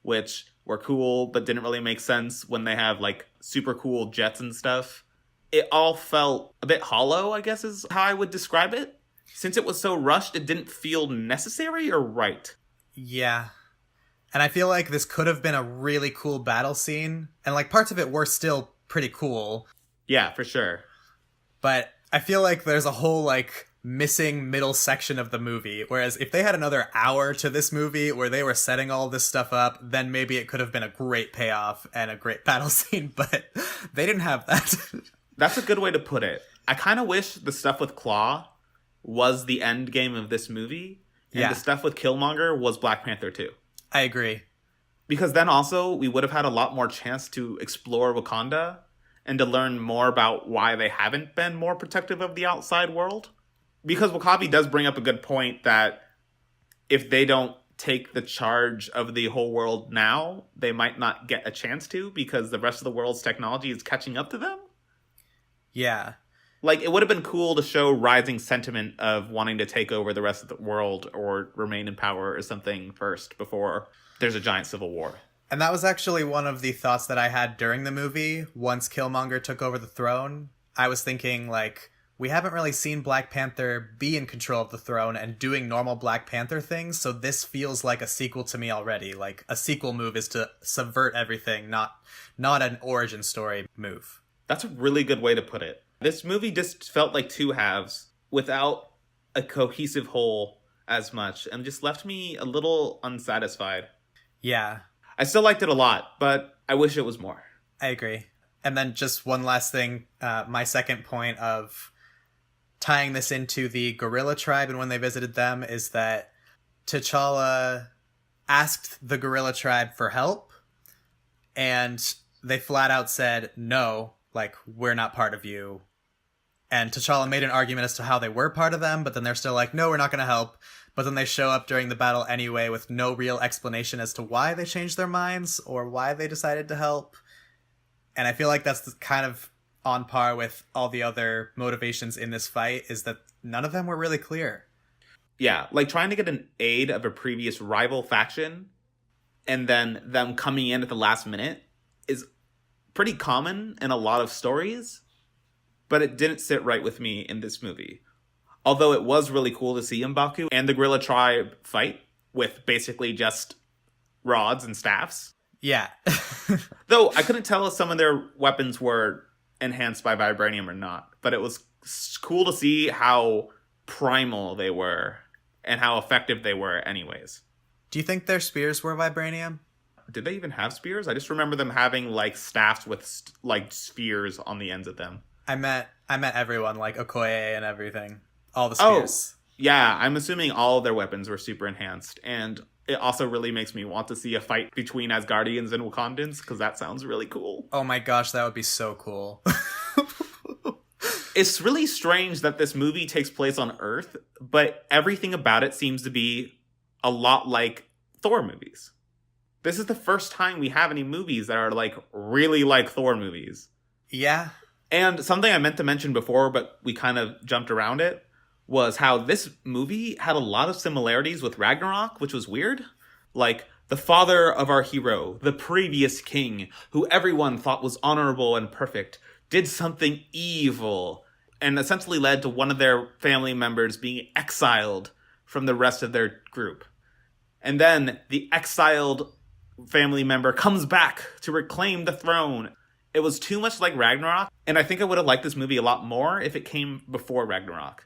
[SPEAKER 1] which were cool but didn't really make sense when they have like super cool jets and stuff. It all felt a bit hollow, I guess is how I would describe it. Since it was so rushed, it didn't feel necessary or right.
[SPEAKER 2] Yeah. And I feel like this could have been a really cool battle scene. And like parts of it were still pretty cool.
[SPEAKER 1] Yeah, for sure.
[SPEAKER 2] But I feel like there's a whole like missing middle section of the movie. Whereas if they had another hour to this movie where they were setting all this stuff up, then maybe it could have been a great payoff and a great battle scene. But they didn't have that.
[SPEAKER 1] That's a good way to put it. I kind of wish the stuff with Claw was the end game of this movie. And the stuff with Killmonger was Black Panther 2.
[SPEAKER 2] I agree.
[SPEAKER 1] Because then also we would have had a lot more chance to explore Wakanda and to learn more about why they haven't been more protective of the outside world. Because Wakabi does bring up a good point that if they don't take the charge of the whole world now, they might not get a chance to because the rest of the world's technology is catching up to them.
[SPEAKER 2] Yeah.
[SPEAKER 1] Like, it would have been cool to show rising sentiment of wanting to take over the rest of the world or remain in power or something first before there's a giant civil war.
[SPEAKER 2] And that was actually one of the thoughts that I had during the movie. Once Killmonger took over the throne, I was thinking, like, we haven't really seen Black Panther be in control of the throne and doing normal Black Panther things, so this feels like a sequel to me already. Like, a sequel move is to subvert everything, not an origin story move.
[SPEAKER 1] That's a really good way to put it. This movie just felt like two halves without a cohesive whole as much and just left me a little unsatisfied.
[SPEAKER 2] Yeah.
[SPEAKER 1] I still liked it a lot, but I wish it was more.
[SPEAKER 2] I agree. And then just one last thing, my second point of tying this into the gorilla tribe and when they visited them is that T'Challa asked the gorilla tribe for help and they flat out said, no, like, we're not part of you. And T'Challa made an argument as to how they were part of them, but then they're still like, no, we're not going to help. But then they show up during the battle anyway with no real explanation as to why they changed their minds or why they decided to help. And I feel like that's kind of on par with all the other motivations in this fight, is that none of them were really clear.
[SPEAKER 1] Yeah, like trying to get an aid of a previous rival faction and then them coming in at the last minute is pretty common in a lot of stories, but it didn't sit right with me in this movie. Although it was really cool to see M'Baku and the Gorilla Tribe fight with basically just rods and staffs.
[SPEAKER 2] Yeah.
[SPEAKER 1] Though I couldn't tell if some of their weapons were enhanced by Vibranium or not, but it was cool to see how primal they were and how effective they were anyways.
[SPEAKER 2] Do you think their spears were Vibranium?
[SPEAKER 1] Did they even have spears? I just remember them having like staffs with like spheres on the ends of them.
[SPEAKER 2] I met everyone, like Okoye and everything. All the spears.
[SPEAKER 1] Oh, yeah, I'm assuming all of their weapons were super enhanced. And it also really makes me want to see a fight between Asgardians and Wakandans, because that sounds really cool.
[SPEAKER 2] Oh my gosh, that would be so cool.
[SPEAKER 1] It's really strange that this movie takes place on Earth, but everything about it seems to be a lot like Thor movies. This is the first time we have any movies that are like really like Thor movies.
[SPEAKER 2] Yeah.
[SPEAKER 1] And something I meant to mention before, but we kind of jumped around it, was how this movie had a lot of similarities with Ragnarok, which was weird. Like, the father of our hero, the previous king, who everyone thought was honorable and perfect, did something evil, and essentially led to one of their family members being exiled from the rest of their group. And then the exiled family member comes back to reclaim the throne. It was too much like Ragnarok, and I think I would have liked this movie a lot more if it came before Ragnarok.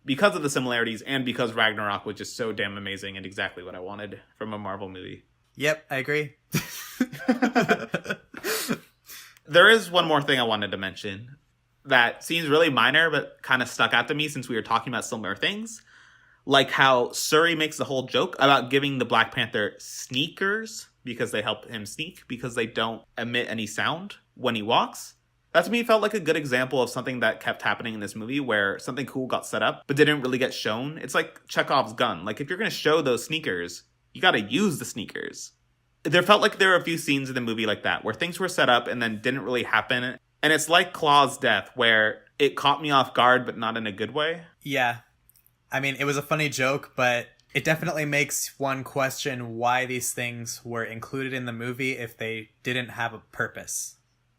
[SPEAKER 1] Because of the similarities, and because Ragnarok was just so damn amazing and exactly what I wanted from a Marvel movie.
[SPEAKER 2] Yep, I agree.
[SPEAKER 1] There is one more thing I wanted to mention that seems really minor, but kind of stuck out to me since we were talking about similar things. Like how Suri makes the whole joke about giving the Black Panther sneakers because they help him sneak because they don't emit any sound when he walks. That to me felt like a good example of something that kept happening in this movie where something cool got set up but didn't really get shown. It's like Chekhov's gun. Like, if you're going to show those sneakers, you got to use the sneakers. There felt like there were a few scenes in the movie like that where things were set up and then didn't really happen And it's like Claw's death, where it caught me off guard, but not in a good way.
[SPEAKER 2] Yeah. I mean, it was a funny joke, but it definitely makes one question why these things were included in the movie if they didn't have a purpose.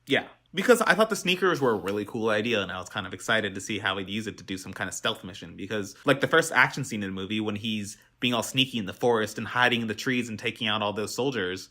[SPEAKER 1] Yeah, because I thought the sneakers were a really cool idea, and I was kind of excited to see how he'd use it to do some kind of stealth mission. Because, like, the first action scene in the movie, when he's being all sneaky in the forest and hiding in the trees and taking out all those soldiers,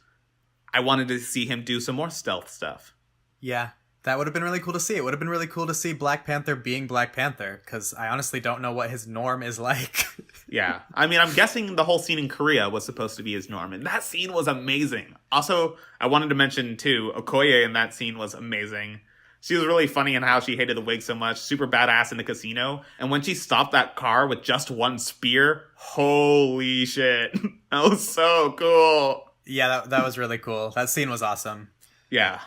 [SPEAKER 1] I wanted to see him do some more stealth stuff.
[SPEAKER 2] Yeah, that would have been really cool to see. It would have been really cool to see Black Panther being Black Panther, because I honestly don't know what his norm is like.
[SPEAKER 1] Yeah, I mean, I'm guessing the whole scene in Korea was supposed to be his norm, and that scene was amazing. Also, I wanted to mention, too, Okoye in that scene was amazing. She was really funny in how she hated the wig so much, super badass in the casino, and when she stopped that car with just one spear, holy shit, that was so cool.
[SPEAKER 2] Yeah, that was really cool. That scene was awesome.
[SPEAKER 1] Yeah.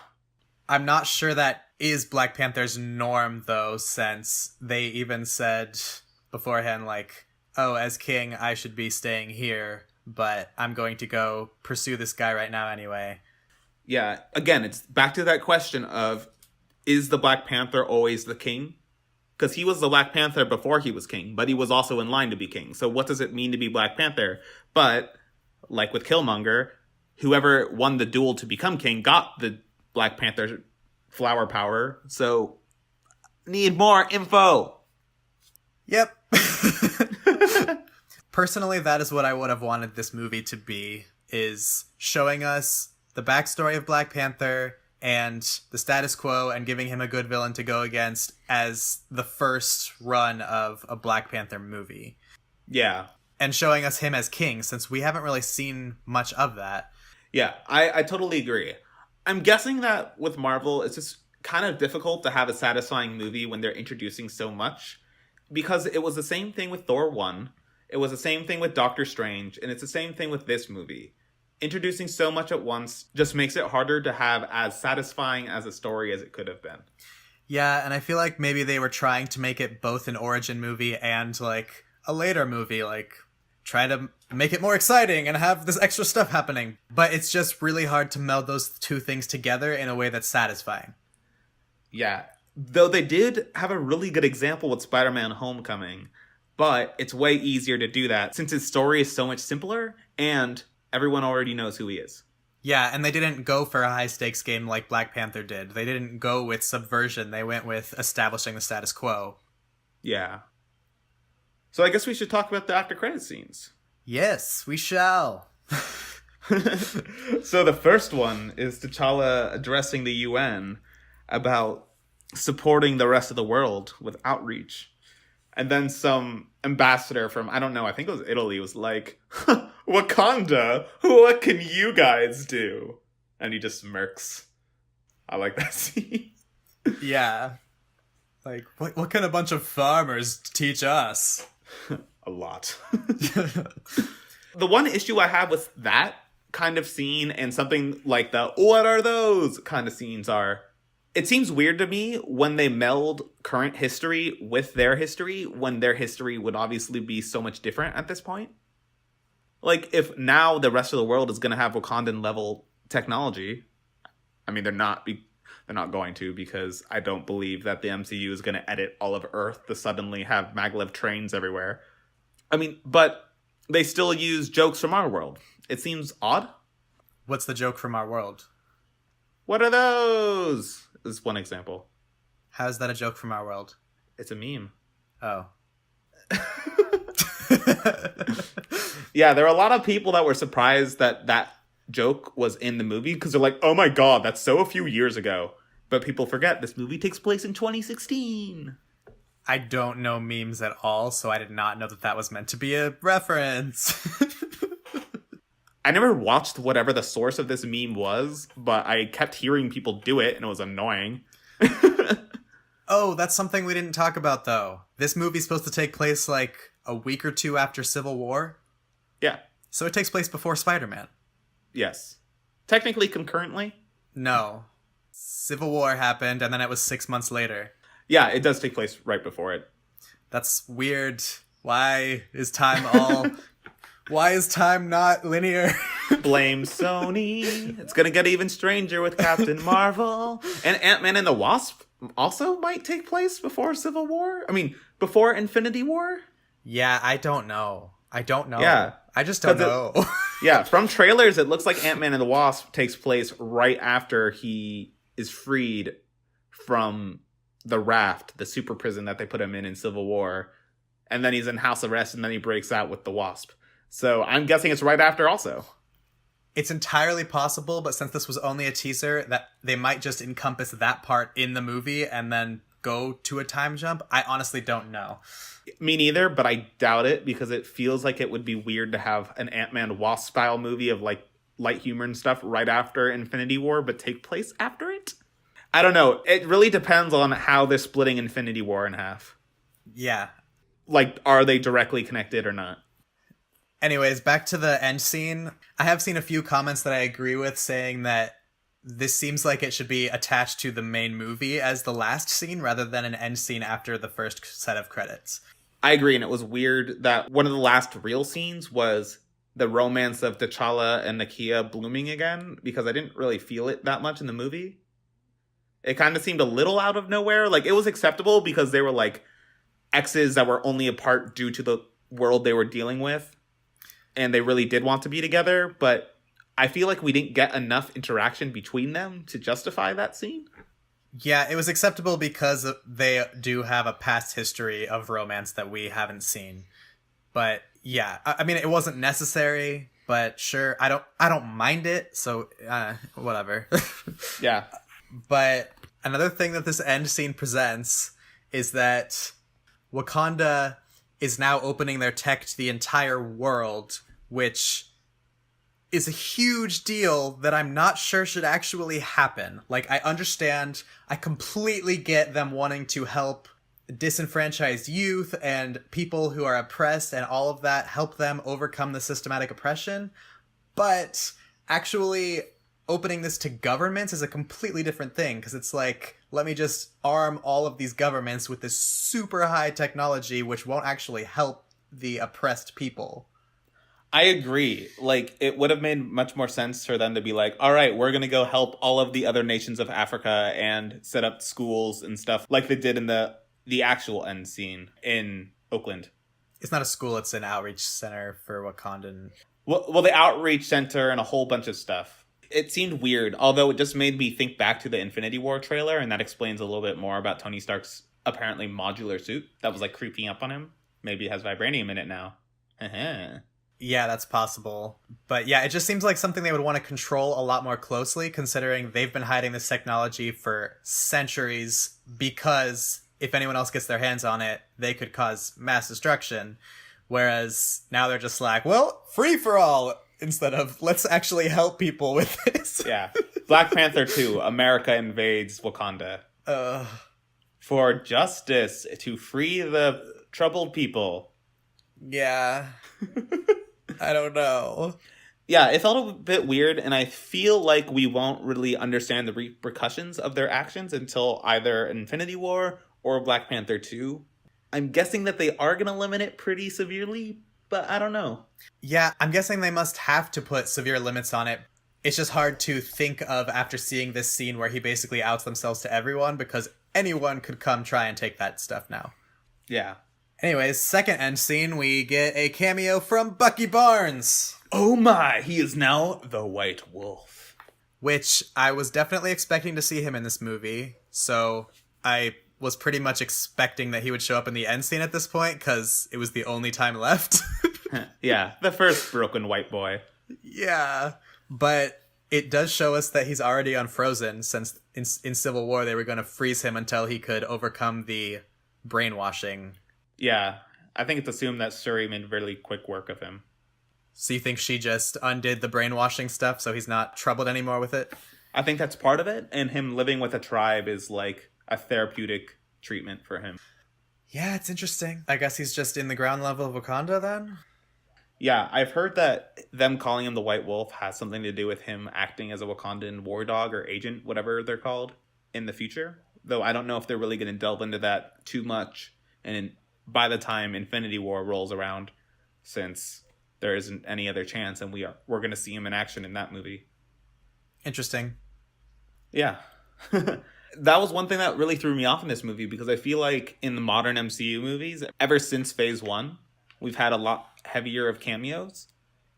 [SPEAKER 2] I'm not sure that is Black Panther's norm, though, since they even said beforehand, like, oh, as king, I should be staying here, but I'm going to go pursue this guy right now anyway.
[SPEAKER 1] Yeah, again, it's back to that question of, is the Black Panther always the king? Because he was the Black Panther before he was king, but he was also in line to be king. So what does it mean to be Black Panther? But, like with Killmonger, whoever won the duel to become king got the Black Panther flower power. So, need more info.
[SPEAKER 2] Yep. Personally, that is what I would have wanted this movie to be, is showing us the backstory of Black Panther and the status quo and giving him a good villain to go against as the first run of a Black Panther movie.
[SPEAKER 1] Yeah.
[SPEAKER 2] And showing us him as king, since we haven't really seen much of that.
[SPEAKER 1] Yeah, I totally agree. I'm guessing that with Marvel, it's just kind of difficult to have a satisfying movie when they're introducing so much. Because it was the same thing with Thor 1, it was the same thing with Doctor Strange, and it's the same thing with this movie. Introducing so much at once just makes it harder to have as satisfying as a story as it could have been.
[SPEAKER 2] Yeah, and I feel like maybe they were trying to make it both an origin movie and, like, a later movie, like, try to make it more exciting and have this extra stuff happening. But it's just really hard to meld those two things together in a way that's satisfying.
[SPEAKER 1] Yeah, though they did have a really good example with Spider-Man Homecoming, but it's way easier to do that since his story is so much simpler and everyone already knows who he is.
[SPEAKER 2] Yeah, and they didn't go for a high-stakes game like Black Panther did. They didn't go with subversion. They went with establishing the status quo.
[SPEAKER 1] Yeah. So I guess we should talk about the after credit scenes.
[SPEAKER 2] Yes, we shall.
[SPEAKER 1] So the first one is T'Challa addressing the UN about supporting the rest of the world with outreach. And then some ambassador from, I don't know, I think it was Italy, was like, Wakanda, what can you guys do? And he just smirks. I like that scene.
[SPEAKER 2] Yeah. Like, what can a bunch of farmers teach us?
[SPEAKER 1] A lot. The one issue I have with that kind of scene and something like the what are those kind of scenes are, it seems weird to me when they meld current history with their history when their history would obviously be so much different at this point. Like, if now the rest of the world is going to have Wakandan level technology, I mean, they're not going to, because I don't believe that the MCU is going to edit all of Earth to suddenly have maglev trains everywhere. I mean, but they still use jokes from our world. It seems odd.
[SPEAKER 2] What's the joke from our world?
[SPEAKER 1] What are those? Is one example.
[SPEAKER 2] How is that a joke from our world?
[SPEAKER 1] It's a meme.
[SPEAKER 2] Oh.
[SPEAKER 1] Yeah, there are a lot of people that were surprised that that joke was in the movie because they're like, oh my god, that's so a few years ago. But people forget this movie takes place in 2016.
[SPEAKER 2] I don't know memes at all, so I did not know that that was meant to be a reference.
[SPEAKER 1] I never watched whatever the source of this meme was, but I kept hearing people do it, and it was annoying.
[SPEAKER 2] Oh, that's something we didn't talk about, though. This movie's supposed to take place, like, a week or two after Civil War.
[SPEAKER 1] Yeah.
[SPEAKER 2] So it takes place before Spider-Man.
[SPEAKER 1] Yes. Technically concurrently?
[SPEAKER 2] No. Civil War happened, and then it was 6 months later.
[SPEAKER 1] Yeah, it does take place right before it.
[SPEAKER 2] That's weird. Why is time Why is time not linear?
[SPEAKER 1] Blame Sony. It's gonna get even stranger with Captain Marvel. And Ant-Man and the Wasp also might take place before Civil War. I mean, before Infinity War?
[SPEAKER 2] Yeah, I don't know.
[SPEAKER 1] Yeah.
[SPEAKER 2] I just don't know.
[SPEAKER 1] Yeah, from trailers, it looks like Ant-Man and the Wasp takes place right after he is freed from the raft, the super prison that they put him in Civil War. And then he's in house arrest, and then he breaks out with the Wasp. So I'm guessing it's right after also.
[SPEAKER 2] It's entirely possible, but since this was only a teaser, that they might just encompass that part in the movie and then go to a time jump. I honestly don't know.
[SPEAKER 1] Me neither, but I doubt it because it feels like it would be weird to have an Ant-Man Wasp style movie of like light humor and stuff right after Infinity War, but take place after it. I don't know. It really depends on how they're splitting Infinity War in half.
[SPEAKER 2] Yeah.
[SPEAKER 1] Like, are they directly connected or not?
[SPEAKER 2] Anyways, back to the end scene. I have seen a few comments that I agree with saying that this seems like it should be attached to the main movie as the last scene rather than an end scene after the first set of credits.
[SPEAKER 1] I agree, and it was weird that one of the last real scenes was the romance of T'Challa and Nakia blooming again, because I didn't really feel it that much in the movie. It kind of seemed a little out of nowhere. Like, it was acceptable because they were, like, exes that were only apart due to the world they were dealing with, and they really did want to be together, but I feel like we didn't get enough interaction between them to justify that scene.
[SPEAKER 2] Yeah, it was acceptable because they do have a past history of romance that we haven't seen. But yeah, I mean, it wasn't necessary, but sure, I don't mind it, so whatever.
[SPEAKER 1] Yeah.
[SPEAKER 2] But another thing that this end scene presents is that Wakanda is now opening their tech to the entire world, which is a huge deal that I'm not sure should actually happen. Like, I understand, I completely get them wanting to help disenfranchised youth and people who are oppressed and all of that, help them overcome the systematic oppression, but actually opening this to governments is a completely different thing, because it's like, let me just arm all of these governments with this super high technology which won't actually help the oppressed people.
[SPEAKER 1] I agree. Like, it would have made much more sense for them to be like, all right, we're going to go help all of the other nations of Africa and set up schools and stuff like they did in the actual end scene in Oakland.
[SPEAKER 2] It's not a school, it's an outreach center for Wakandan.
[SPEAKER 1] Well, the outreach center and a whole bunch of stuff. It seemed weird, although it just made me think back to the Infinity War trailer, and that explains a little bit more about Tony Stark's apparently modular suit that was like creeping up on him. Maybe it has vibranium in it now.
[SPEAKER 2] Yeah, that's possible. But yeah, it just seems like something they would want to control a lot more closely, considering they've been hiding this technology for centuries, because if anyone else gets their hands on it, they could cause mass destruction. Whereas now they're just like, well, free for all, instead of let's actually help people with this.
[SPEAKER 1] Yeah. Black Panther 2, America invades Wakanda. For justice, to free the troubled people.
[SPEAKER 2] Yeah. I don't know.
[SPEAKER 1] Yeah, it felt a bit weird, and I feel like we won't really understand the repercussions of their actions until either Infinity War or Black Panther 2. I'm guessing that they are going to limit it pretty severely, but I don't know.
[SPEAKER 2] Yeah, I'm guessing they must have to put severe limits on it. It's just hard to think of after seeing this scene where he basically outs themselves to everyone, because anyone could come try and take that stuff now.
[SPEAKER 1] Yeah.
[SPEAKER 2] Anyways, second end scene, we get a cameo from Bucky Barnes.
[SPEAKER 1] Oh my, he is now the White Wolf.
[SPEAKER 2] Which I was definitely expecting to see him in this movie, so I was pretty much expecting that he would show up in the end scene at this point, because it was the only time left.
[SPEAKER 1] Yeah, the first broken white boy.
[SPEAKER 2] Yeah, but it does show us that he's already unfrozen, since in Civil War they were going to freeze him until he could overcome the brainwashing.
[SPEAKER 1] Yeah, I think it's assumed that Shuri made really quick work of him.
[SPEAKER 2] So you think she just undid the brainwashing stuff so he's not troubled anymore with it?
[SPEAKER 1] I think that's part of it, and him living with a tribe is like a therapeutic treatment for him.
[SPEAKER 2] Yeah, it's interesting. I guess he's just in the ground level of Wakanda then?
[SPEAKER 1] Yeah, I've heard that them calling him the White Wolf has something to do with him acting as a Wakandan war dog or agent, whatever they're called, in the future. Though I don't know if they're really going to delve into that too much. And by the time Infinity War rolls around, since there isn't any other chance, and we're going to see him in action in that movie.
[SPEAKER 2] Interesting.
[SPEAKER 1] Yeah. That was one thing that really threw me off in this movie, because I feel like in the modern MCU movies, ever since Phase 1, we've had a lot heavier of cameos.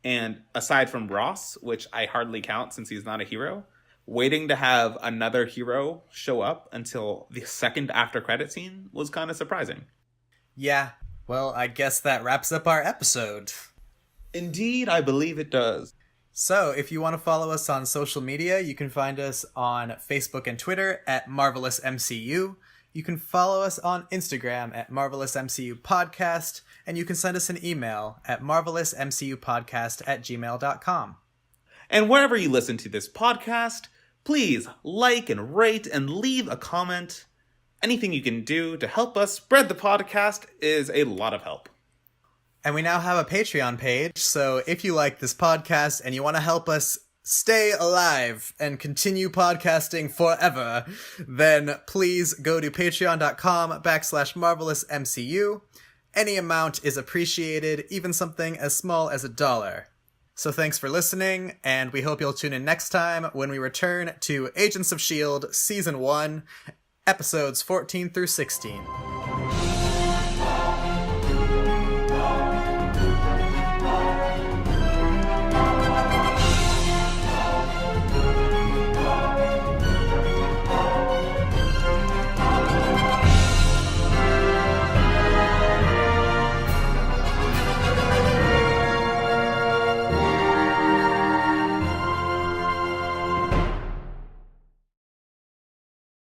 [SPEAKER 1] And aside from Ross, which I hardly count since he's not a hero, waiting to have another hero show up until the second after credit scene was kind of surprising.
[SPEAKER 2] Yeah. Well, I guess that wraps up our episode.
[SPEAKER 1] Indeed, I believe it does.
[SPEAKER 2] So, if you want to follow us on social media, you can find us on Facebook and Twitter at MarvelousMCU. You can follow us on Instagram at MarvelousMCUPodcast, and you can send us an email at marvelousmcupodcast@gmail.com.
[SPEAKER 1] And wherever you listen to this podcast, please like and rate and leave a comment. Anything you can do to help us spread the podcast is a lot of help.
[SPEAKER 2] And we now have a Patreon page, so if you like this podcast and you want to help us stay alive and continue podcasting forever, then please go to patreon.com/marvelousmcu. Any amount is appreciated, even something as small as $1. So thanks for listening, and we hope you'll tune in next time when we return to Agents of S.H.I.E.L.D. Season 1, Episodes 14 through 16.